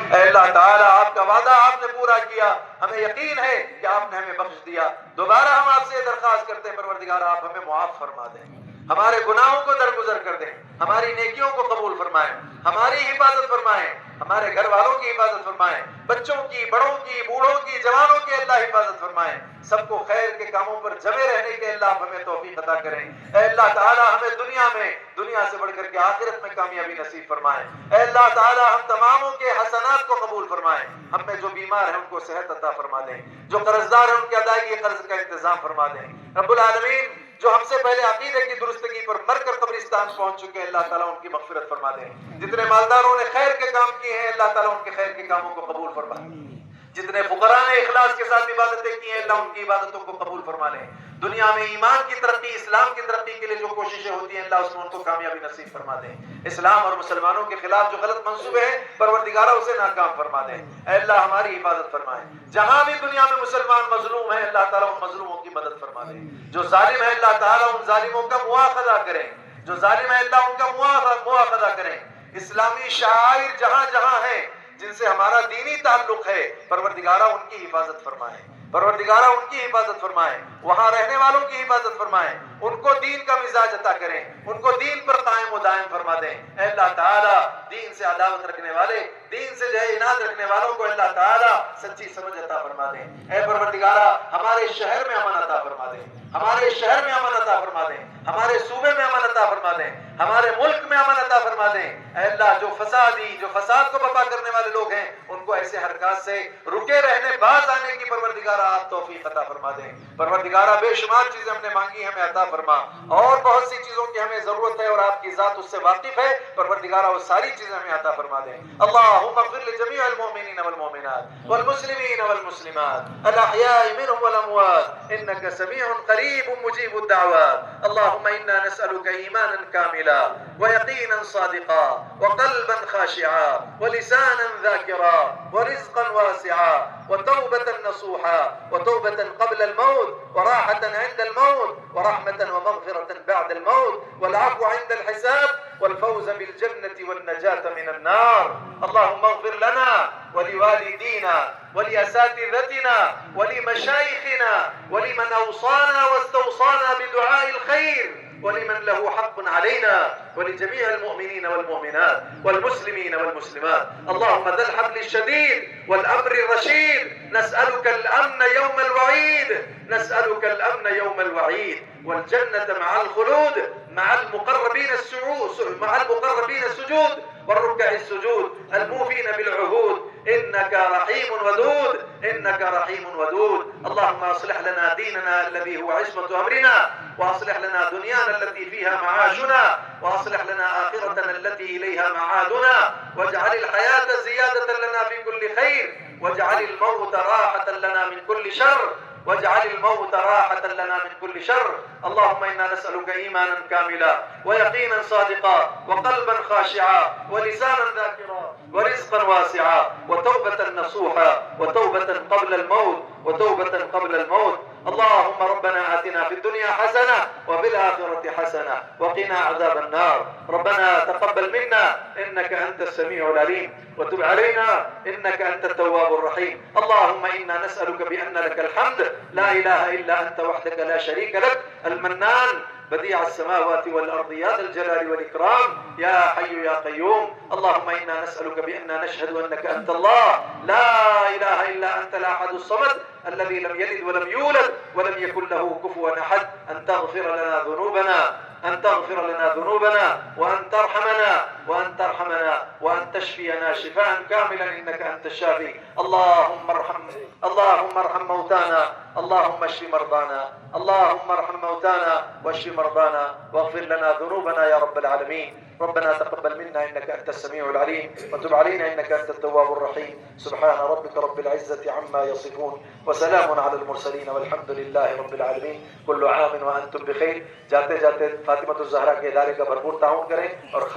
ऐ अल्लाह ताला, आपका वादा आपने पूरा किया, हमें यकीन है कि आपने हमें बख्श दिया। दोबारा हम आपसे दरख्वास्त करते हैं परवरदिगार, आप हमें मुआफ फरमा दें, हमारे गुनाहों को दरगुजर कर दें, हमारी नेकियों को कबूल फरमाएं, हमारी हिफाजत फरमाएं, हमारे घर वालों की हिफाजत फरमाएं, बच्चों की, बड़ों की, बूढ़ों की, जवानों की अल्लाह हिफाजत फरमाएं, सबको खैर के कामों पर जमे रहने के अल्लाह हमें तौफीक अता करें। ऐ अल्लाह ताला, हमें दुनिया से बढ़कर के आखिरत में कामयाबी नसीब फरमाएं। ऐ अल्लाह ताला, हम तमामों के हसनात को कबूल फरमाएं, हम में जो बीमार है उनको सेहत अता फरमा दें, जो कर्जदार है उनकी अदायगी कर्ज का इंतजाम फरमा दें। रब्बुल आलमीन, जो हमसे पहले अकीदे की दुरुस्तगी पर मरकर कब्रिस्तान पहुंच चुके हैं, अल्लाह ताला उनकी मगफिरत फरमा दें। जितने मालदारों ने खैर के काम किए हैं, अल्लाह ताला उनके खैर के कामों को कबूल फरमा दें। जितने फुकरा ने इखलास के साथ इबादतें की हैं, अल्लाह उनकी इबादतों को कबूल फरमा लें। दुनिया में ईमान की तरक्की, इस्लाम की तरक्की के लिए जो कोशिशें होती हैं, अल्लाह उसमें उनको कामयाबी नसीब फरमा दें। इस्लाम और मुसलमानों के खिलाफ जो गलत मंसूबे हैं, परवरदिगारा उसे नाकाम फरमा दें। ऐ अल्लाह, हमारी हिफाजत फरमाए। जहां भी दुनिया में मुसलमान मजलूम है, अल्लाह ताला उन मजलूमों की मदद फरमा दे। जो जालिम है, अल्लाह ताला उन जालिमों का मुआखजा करें। जो जालिम है, अल्लाह उनका मुआखजा करें। इस्लामी शाइर जहां जहां है, जिनसे हमारा दीनी ताल्लुक है, परवरदिगारा उनकी हिफाजत फरमाए, परवरदिगारा उनकी हिफाजत फरमाए, वहां रहने वालों की हिफाजत फरमाए, उनको दीन का मिजाज अता करें, उनको दीन पर कायम व दायम फरमा दें। ऐ अल्लाह ताला, दीन से अदावत रखने वाले, दीन से जो है इनाद रखने वालों को अल्लाह ताला सच्ची समझ अता फरमा दें। ऐ परवरदिगारा, हमारे शहर में अमन अता फरमा दें, हमारे शहर में अमन अता फरमा दें, हमारे सूबे में अमन अता फरमा दें, हमारे मुल्क में अमन अता फरमा दें। ऐ अल्लाह, जो फसाद को बर्पा करने वाले लोग हैं, उनको ऐसे हरकत से रुके रहने, बाज आने की परवरदिगारा आप तौफीक अता फरमा दें। परवरदिगारा, बेशुमार चीजें हमने मांगी, हमें अता फरमा, और बहुत सी चीजों की हमें जरूरत है और आपकी जात उससे वाकिफ है, परवरदिगारा वो सारी चीजें हमें अता फरमा दें। अल्लाहुम्मा इग़फिर लिजमीइल मुमिनीन वल मुमिनात वल मुस्लिमीन वल मुस्लिमात अल अहयाइ मिनहुम वल अमवात इन्नका समीउन करीबुम मुजीबुद दाअवात। अल्लाहुम्मा इन्ना नसअलुका ईमानन कामिला व यकीनन सादिका व क़ल्बन खाशिआ व लिसानन ज़ाकिरा व रिज़्क़न वासिआ व तौबतन नसूहा व तौबतन क़ब्ल अल-मौत व राहतन इंद अल-मौत व रहमतन व मग़फ़िरतन बअद अल-मौत वल अफ़्व इंद अल-हिसाब والفوز بالجنة والنجاة من النار. اللهم اغفر لنا ولوالدينا ولأساتذتنا ولمشايخنا ولمن أوصانا واستوصانا بدعاء الخير ولمن له حق علينا ولجميع المؤمنين والمؤمنات والمسلمين والمسلمات. اللهم ذا الحبل الشديد والأمر الرشيد، نسألك الأمن يوم الوعيد، نسألك الأمن يوم الوعيد والجنة مع الخلود مع المقربين السجود والركع السجود الموفين بالعهود. إنك رحيم ودود، إنك رحيم ودود. اللهم أصلح لنا ديننا الذي هو عصمة أمرنا، وأصلح لنا دنيانا التي فيها معاشنا، وأصلح لنا آخرتنا التي إليها معادنا، واجعل الحياة زيادة لنا في كل خير، واجعل الموت راحة لنا من كل شر، واجعل الموت راحة لنا من كل شر. اللهم إنا نسألك إيمانا كاملا ويقينا صادقا وقلبا خاشعا ولسانا ذاكرا ورزقا واسعا وتوبة نصوحا وتوبة قبل الموت وتوبة قبل الموت. اللهم ربنا آتنا في الدنيا حسنة وفي الآخرة حسنة وقنا عذاب النار. ربنا تقبل منا إنك أنت السميع العليم وتب علينا إنك أنت التواب الرحيم. اللهم إنا نسألك بأن لك الحمد لا إله إلا أنت وحدك لا شريك لك المنان بديع السماوات والأرض يا ذا الجلال والإكرام يا حي يا قيوم. اللهم إنا نسألك بأننا نشهد أنك أنت الله لا إله إلا أنت الأحد الصمد الذي لم يلد ولم يولد ولم يكن له كفوا أحد، أن تغفر لنا ذنوبنا، أن تغفر لنا ذنوبنا وأن ترحمنا وأن تشفينا شفاء كاملا إنك أنت الشافي. اللهم ارحم موتانا، اللهم اشف مرضانا، اللهم ارحم موتانا واشف مرضانا واغفر لنا ذنوبنا يا رب العالمين. ربنا تقبل منا إنك أنت السميع العليم وتب علينا إنك أنت التواب الرحيم. سبحان ربك رب العزة عما يصفون وسلام على المرسلين والحمد لله رب العالمين. كل عام وأنتم بخير. जाते जाते फातिमा ज़हरा के इदारे का भरपूर ताउन करें और